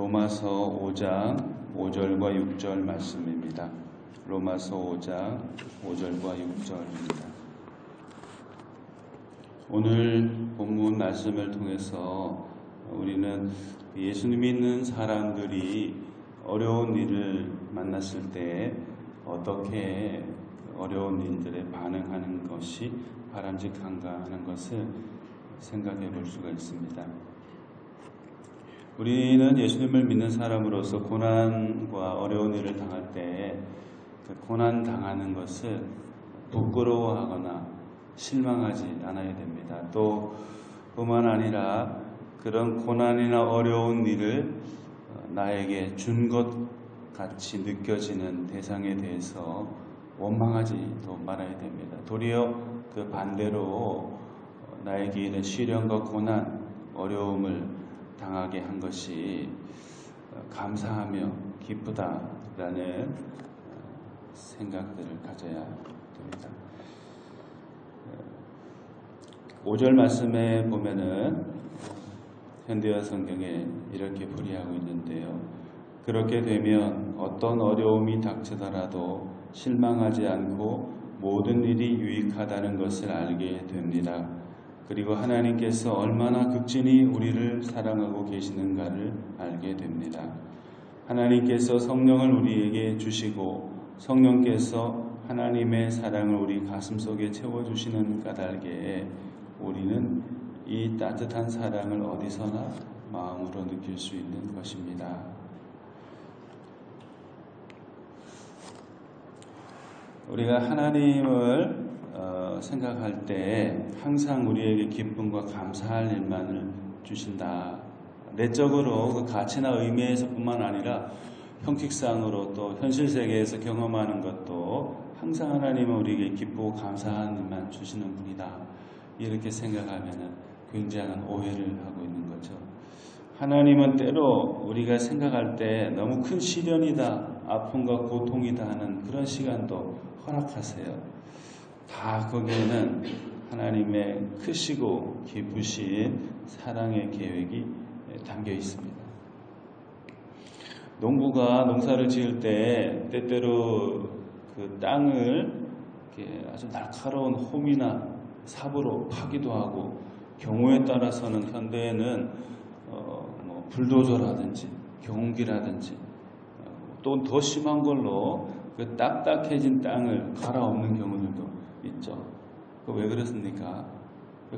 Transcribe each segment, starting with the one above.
로마서 5장 5절과 6절 말씀입니다. 로마서 5장 5절과 6절입니다. 오늘 본문 말씀을 통해서 우리는 예수님 믿는 사람들이 어려운 일을 만났을 때 어떻게 어려운 일들에 반응하는 것이 바람직한가 하는 것을 생각해 볼 수가 있습니다. 우리는 예수님을 믿는 사람으로서 고난과 어려운 일을 당할 때 그 고난 당하는 것을 부끄러워하거나 실망하지 않아야 됩니다. 또 뿐만 아니라 그런 고난이나 어려운 일을 나에게 준 것 같이 느껴지는 대상에 대해서 원망하지도 말아야 됩니다. 도리어 그 반대로 나에게 이런 시련과 고난, 어려움을 당하게 한 것이 감사하며 기쁘다라는 생각들을 가져야 됩니다. 5절 말씀에 보면은 현대어 성경에 이렇게 풀이하고 있는데요. 그렇게 되면 어떤 어려움이 닥치더라도 실망하지 않고 모든 일이 유익하다는 것을 알게 됩니다. 그리고 하나님께서 얼마나 극진히 우리를 사랑하고 계시는가를 알게 됩니다. 하나님께서 성령을 우리에게 주시고 성령께서 하나님의 사랑을 우리 가슴속에 채워주시는 까닭에 우리는 이 따뜻한 사랑을 어디서나 마음으로 느낄 수 있는 것입니다. 우리가 하나님을 생각할 때 항상 우리에게 기쁨과 감사할 일만을 주신다. 내적으로 그 가치나 의미에서 뿐만 아니라 형식상으로 또 현실 세계에서 경험하는 것도 항상 하나님은 우리에게 기쁘고 감사한 일만 주시는 분이다. 이렇게 생각하면 굉장한 오해를 하고 있는 거죠. 하나님은 때로 우리가 생각할 때 너무 큰 시련이다, 아픔과 고통이다 하는 그런 시간도 허락하세요. 다 거기에는 하나님의 크시고 깊으신 사랑의 계획이 담겨 있습니다. 농부가 농사를 지을 때 때때로 그 땅을 이렇게 아주 날카로운 홈이나 삽으로 파기도 하고, 경우에 따라서는 현대에는 불도저라든지 경운기라든지 또 더 심한 걸로 그 딱딱해진 땅을 갈아엎는 경우들도 있죠. 그 왜 그렇습니까?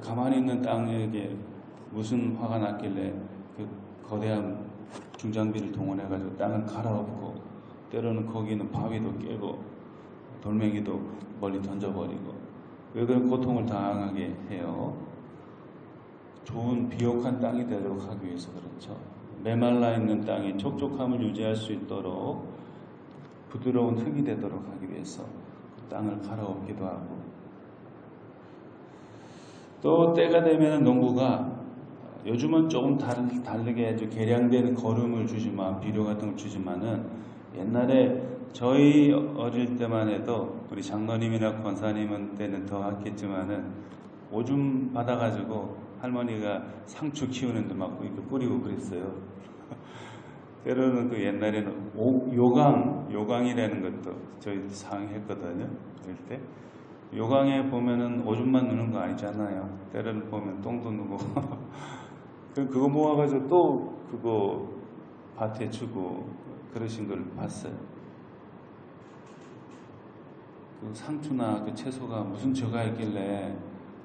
가만히 있는 땅에게 무슨 화가 났길래 그 거대한 중장비를 동원해가지고 땅을 갈아엎고, 때로는 거기는 바위도 깨고 돌멩이도 멀리 던져버리고, 왜 그런 고통을 당하게 해요? 좋은 비옥한 땅이 되도록 하기 위해서 그렇죠. 메말라 있는 땅이 촉촉함을 유지할 수 있도록 부드러운 흙이 되도록 하기 위해서 땅을 갈아엎기도 하고, 또 때가 되면 농부가 요즘은 조금 다르게 개량된 거름을 주지만, 비료 같은 걸 주지만은 옛날에 저희 어릴 때만 해도 우리 장로님이나 권사님은 때는 더 했겠지만은 오줌 받아가지고 할머니가 상추 키우는데 막 이렇게 뿌리고 그랬어요. 때로는 그 옛날에는 요강이라는 것도 저희 사용했거든요. 그럴 때 요강에 보면은 오줌만 누는 거 아니잖아요. 때로는 보면 똥도 누고 그거 모아가지고 또 그거 밭에 주고 그러신 걸 봤어요. 그 상추나 그 채소가 무슨 죄가 있길래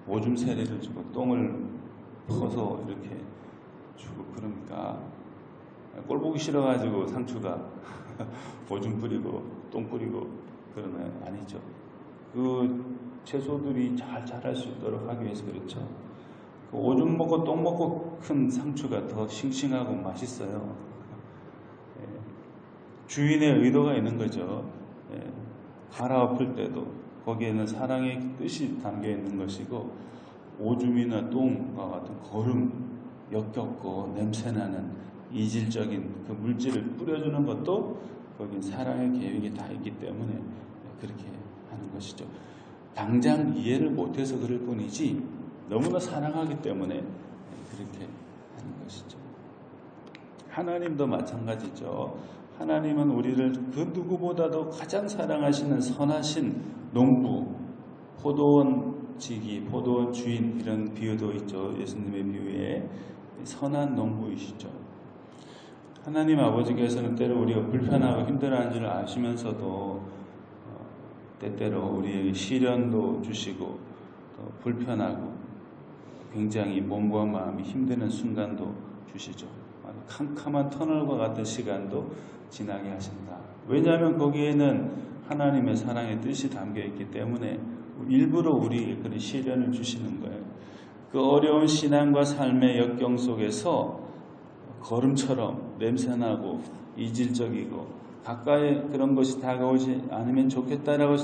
오줌 세례를 주고 똥을 퍼서 이렇게 주고 그러니까 꼴 보기 싫어가지고 상추가 오줌 뿌리고 똥 뿌리고 그러면 아니죠. 그 채소들이 잘 자랄 수 있도록 하기 위해서 그렇죠. 그 오줌 먹고 똥 먹고 큰 상추가 더 싱싱하고 맛있어요. 주인의 의도가 있는 거죠. 갈아엎을 때도 거기에는 사랑의 뜻이 담겨 있는 것이고, 오줌이나 똥과 같은 거름, 역겹고 냄새나는 이질적인 그 물질을 뿌려주는 것도 거긴 사랑의 계획이 다 있기 때문에 그렇게 하는 것이죠. 당장 이해를 못해서 그럴 뿐이지 너무나 사랑하기 때문에 그렇게 하는 것이죠. 하나님도 마찬가지죠. 하나님은 우리를 그 누구보다도 가장 사랑하시는 선하신 농부, 포도원 지기, 포도원 주인, 이런 비유도 있죠. 예수님의 비유에 선한 농부이시죠. 하나님 아버지께서는 때로 우리가 불편하고 힘들어하는 줄 아시면서도 때때로 우리에게 시련도 주시고 또 불편하고 굉장히 몸과 마음이 힘드는 순간도 주시죠. 캄캄한 터널과 같은 시간도 지나게 하신다. 왜냐하면 거기에는 하나님의 사랑의 뜻이 담겨 있기 때문에 일부러 우리에게 그런 시련을 주시는 거예요. 그 어려운 신앙과 삶의 역경 속에서 거름처럼 냄새나고 이질적이고 가까이 그런 것이 다가오지 않으면 좋겠다라고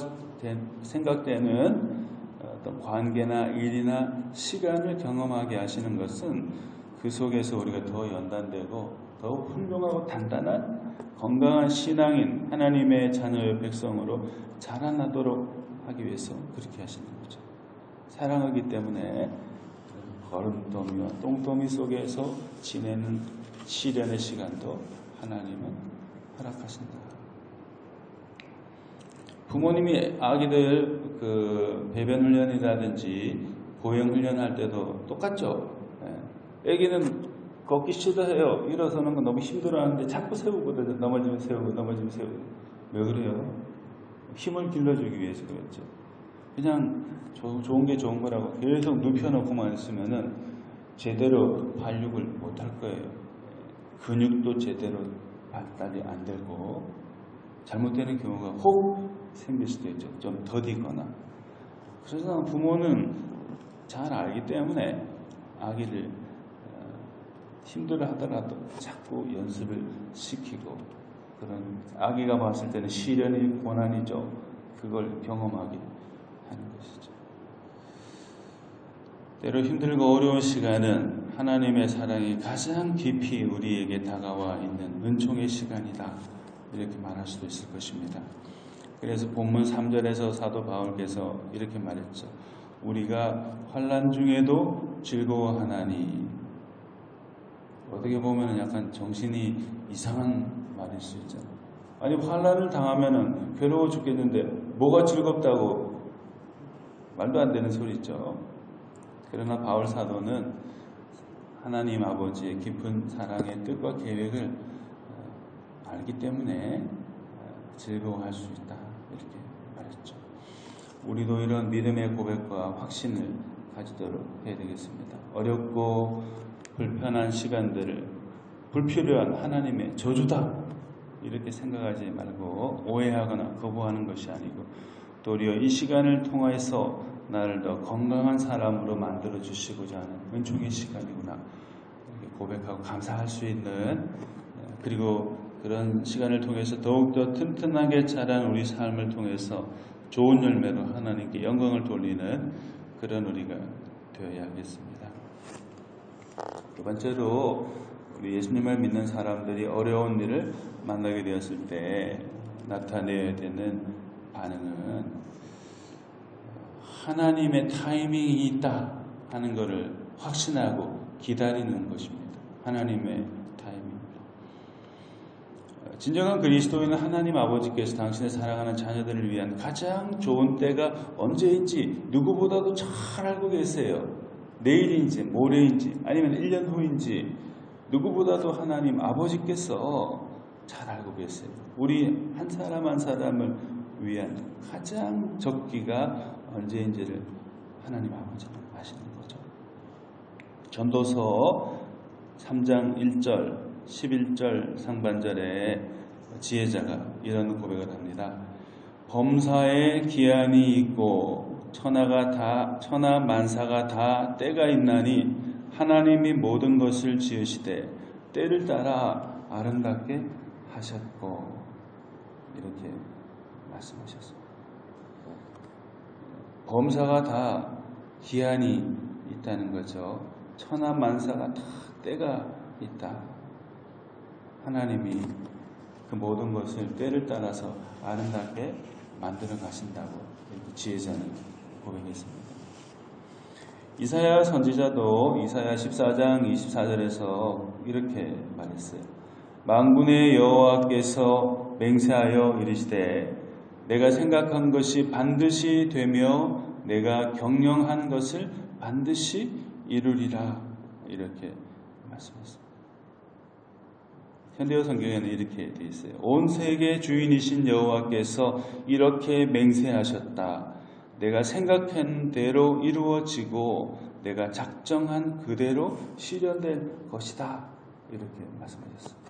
생각되는 어떤 관계나 일이나 시간을 경험하게 하시는 것은 그 속에서 우리가 더 연단되고 더욱 훌륭하고 단단한 건강한 신앙인 하나님의 자녀의 백성으로 자라나도록 하기 위해서 그렇게 하시는 거죠. 사랑하기 때문에 거름더미와 똥더미 속에서 지내는 시련의 시간도 하나님은 허락하신다. 부모님이 아기들 그 배변 훈련이라든지 보행 훈련할 때도 똑같죠. 아기는 걷기 싫어해요. 일어서는 거 너무 힘들어하는데 자꾸 세우거든요. 넘어지면 세우고 넘어지면 세우고. 왜 그래요? 힘을 길러주기 위해서 그랬죠. 그냥 좋은 게 좋은 거라고 계속 눕혀놓고만 있으면은 제대로 발육을 못할 거예요. 근육도 제대로 발달이 안 되고 잘못되는 경우가 혹 생길 수도 있죠. 좀 더디거나. 그래서 부모는 잘 알기 때문에 아기를 힘들어 하더라도 자꾸 연습을 시키고 그런 아기가 봤을 때는 시련이 고난이죠. 그걸 경험하게 하는 것이죠. 때로 힘들고 어려운 시간은 하나님의 사랑이 가장 깊이 우리에게 다가와 있는 은총의 시간이다. 이렇게 말할 수도 있을 것입니다. 그래서 본문 3절에서 사도 바울께서 이렇게 말했죠. 우리가 환난 중에도 즐거워하나니. 어떻게 보면 약간 정신이 이상한 말일 수 있잖아요. 아니 환난을 당하면은 괴로워 죽겠는데 뭐가 즐겁다고 말도 안 되는 소리죠. 그러나 바울 사도는 하나님 아버지의 깊은 사랑의 뜻과 계획을 알기 때문에 즐거워할 수 있다. 이렇게 말했죠. 우리도 이런 믿음의 고백과 확신을 가지도록 해야 되겠습니다. 어렵고 불편한 시간들을 불필요한 하나님의 저주다 이렇게 생각하지 말고 오해하거나 거부하는 것이 아니고 도리어 이 시간을 통해서 나를 더 건강한 사람으로 만들어 주시고자 하는 은총의 시간이구나 이렇게 고백하고 감사할 수 있는, 그리고 그런 시간을 통해서 더욱더 튼튼하게 자란 우리 삶을 통해서 좋은 열매로 하나님께 영광을 돌리는 그런 우리가 되어야겠습니다. 두 번째로 우리 예수님을 믿는 사람들이 어려운 일을 만나게 되었을 때 나타내야 되는 반응은 하나님의 타이밍이 있다 하는 것을 확신하고 기다리는 것입니다. 하나님의 타이밍. 진정한 그리스도인은 하나님 아버지께서 당신의 사랑하는 자녀들을 위한 가장 좋은 때가 언제인지 누구보다도 잘 알고 계세요. 내일인지 모레인지 아니면 1년 후인지 누구보다도 하나님 아버지께서 잘 알고 계세요. 우리 한 사람 한 사람을 위한 가장 적기가 언제인지를 하나님 아버지는 아시는 거죠. 전도서 3장 1절 11절 상반절에 지혜자가 이런 고백을 합니다. 범사에 기한이 있고 천하 만사가 다 때가 있나니 하나님이 모든 것을 지으시되 때를 따라 아름답게 하셨고 이렇게 말씀하셨습니다. 범사가 다 기한이 있다는 거죠. 천하 만사가 다 때가 있다. 하나님이 그 모든 것을 때를 따라서 아름답게 만들어 가신다고 지혜자는 고백했습니다. 이사야 선지자도 이사야 14장 24절에서 이렇게 말했어요. 만군의 여호와께서 맹세하여 이르시되 내가 생각한 것이 반드시 되며 내가 경영한 것을 반드시 이루리라. 이렇게 말씀했습니다. 현대어 성경에는 이렇게 되어 있어요. 온 세계 주인이신 여호와께서 이렇게 맹세하셨다. 내가 생각한 대로 이루어지고 내가 작정한 그대로 실현될 것이다. 이렇게 말씀하셨습니다.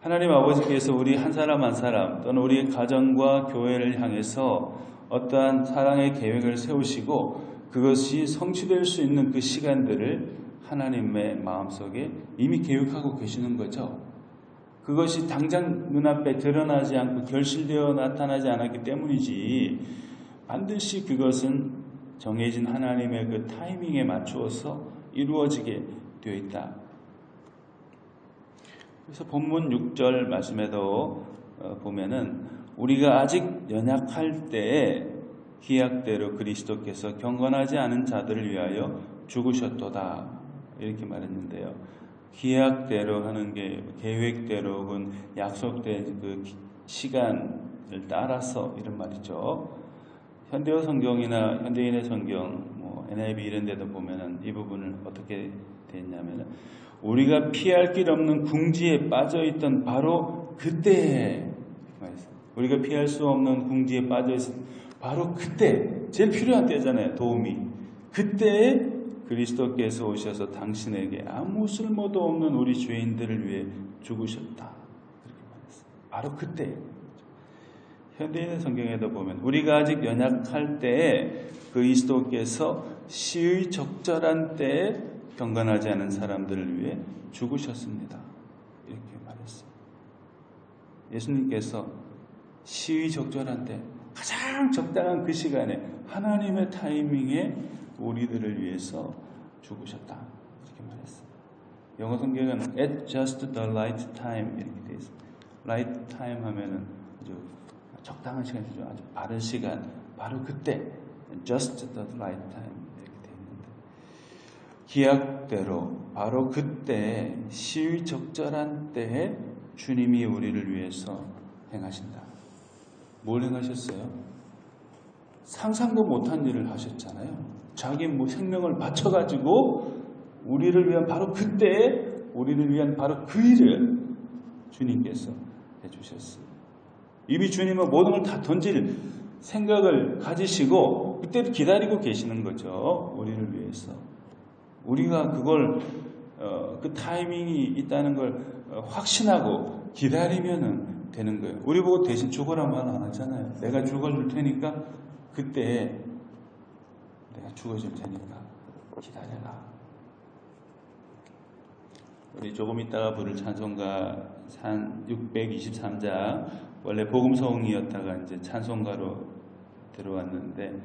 하나님 아버지께서 우리 한 사람 한 사람 또는 우리 가정과 교회를 향해서 어떠한 사랑의 계획을 세우시고 그것이 성취될 수 있는 그 시간들을 하나님의 마음속에 이미 계획하고 계시는 거죠. 그것이 당장 눈앞에 드러나지 않고 결실되어 나타나지 않았기 때문이지 반드시 그것은 정해진 하나님의 그 타이밍에 맞추어서 이루어지게 되어 있다. 그래서 본문 6절 말씀에도 보면은 우리가 아직 연약할 때에 기약대로 그리스도께서 경건하지 않은 자들을 위하여 죽으셨도다. 이렇게 말했는데요. 기약대로 하는 게 계획대로 혹은 약속된 그 시간을 따라서 이런 말이죠. 현대어 성경이나 현대인의 성경, NIV 이런 데도 보면은 이 부분을 어떻게 됐냐면은 우리가 피할 길 없는 궁지에 빠져 있던 바로 그때에 우리가 피할 수 없는 궁지에 빠져 있을 바로 그때 제일 필요한 때잖아요. 도움이. 그때에 그리스도께서 오셔서 당신에게 아무 쓸모도 없는 우리 죄인들을 위해 죽으셨다. 그렇게 말했어요. 바로 그때. 현대인의 성경에도 보면 우리가 아직 연약할 때에 그리스도께서 시의 적절한 때에 경건하지 않은 사람들을 위해 죽으셨습니다. 이렇게 말했어요. 예수님께서 시의 적절한 때 가장 적당한 그 시간에 하나님의 타이밍에 우리들을 위해서 죽으셨다. 이렇게 말했어요. 영어 성경은 at just the right time 이렇게 되어 있습니다. right time 하면은 아주 적당한 시간이죠. 아주 바른 시간, 바로 그때 just the right time 이렇게 되어 있는데 기약대로 바로 그때 시의 적절한 때에 주님이 우리를 위해서 행하신다. 뭘 행하셨어요? 상상도 못한 일을 하셨잖아요. 자기 생명을 바쳐가지고 우리를 위한 바로 그때에 우리를 위한 바로 그 일을 주님께서 해주셨어요. 이미 주님은 모든 걸 다 던질 생각을 가지시고 그때를 기다리고 계시는 거죠. 우리를 위해서. 우리가 그걸 그 타이밍이 있다는 걸 확신하고 기다리면 되는 거예요. 우리 보고 대신 죽어라 말 안 하잖아요. 내가 죽어줄 테니까 그때 내가 죽어줄 테니까 기다려라. 우리 조금 있다가 부를 찬송가 623장 원래 복음성이었다가 이제 찬송가로 들어왔는데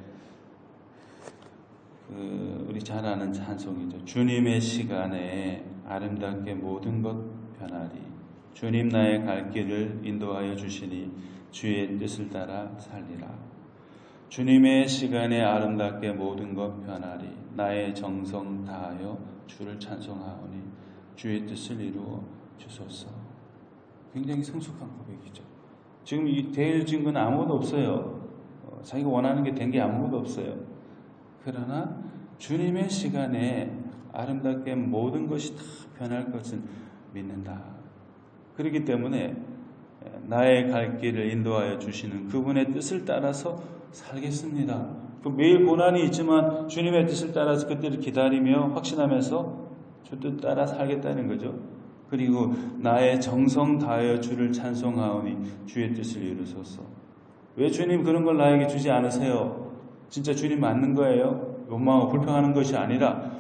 우리 잘 아는 찬송이죠. 주님의 시간에 아름답게 모든 것 변하리. 주님 나의 갈 길을 인도하여 주시니 주의 뜻을 따라 살리라. 주님의 시간에 아름답게 모든 것 변하리. 나의 정성 다하여 주를 찬송하오니 주의 뜻을 이루어 주소서. 굉장히 성숙한 고백이죠. 지금 이 되어진 건 아무것도 없어요. 자기가 원하는 게 된 게 아무것도 없어요. 그러나 주님의 시간에 아름답게 모든 것이 다 변할 것을 믿는다. 그렇기 때문에 나의 갈 길을 인도하여 주시는 그분의 뜻을 따라서 살겠습니다. 매일 고난이 있지만 주님의 뜻을 따라서 그때를 기다리며 확신하면서 주 뜻 따라 살겠다는 거죠. 그리고 나의 정성 다하여 주를 찬송하오니 주의 뜻을 이루소서. 왜 주님 그런 걸 나에게 주지 않으세요? 진짜 주님 맞는 거예요? 원망하고 불평하는 것이 아니라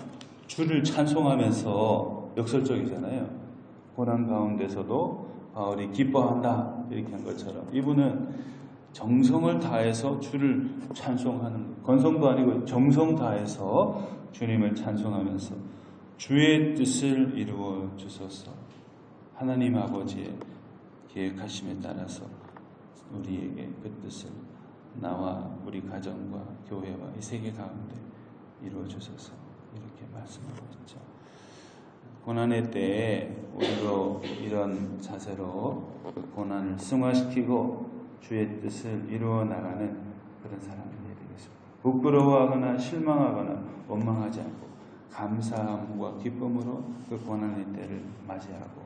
주를 찬송하면서 역설적이잖아요. 고난 가운데서도 바울이 기뻐한다 이렇게 한 것처럼 이분은 정성을 다해서 주를 찬송하는 것. 건성도 아니고 정성 다해서 주님을 찬송하면서 주의 뜻을 이루어 주소서. 하나님 아버지의 계획하심에 따라서 우리에게 그 뜻을 나와 우리 가정과 교회와 이 세계 가운데 이루어 주소서. 이렇게 말씀하고 있죠. 고난의 때에 우리도 이런 자세로 그 고난을 승화시키고 주의 뜻을 이루어 나가는 그런 사람들이 되겠습니다. 부끄러워하거나 실망하거나 원망하지 않고 감사함과 기쁨으로 그 고난의 때를 맞이하고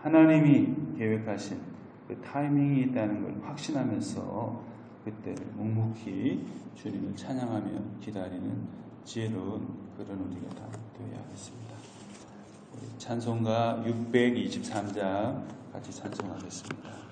하나님이 계획하신 그 타이밍이 있다는 걸 확신하면서 그때를 묵묵히 주님을 찬양하며 기다리는 지혜로운 그런 우리가 다 되어야 하겠습니다. 우리 찬송가 623장 같이 찬송하겠습니다.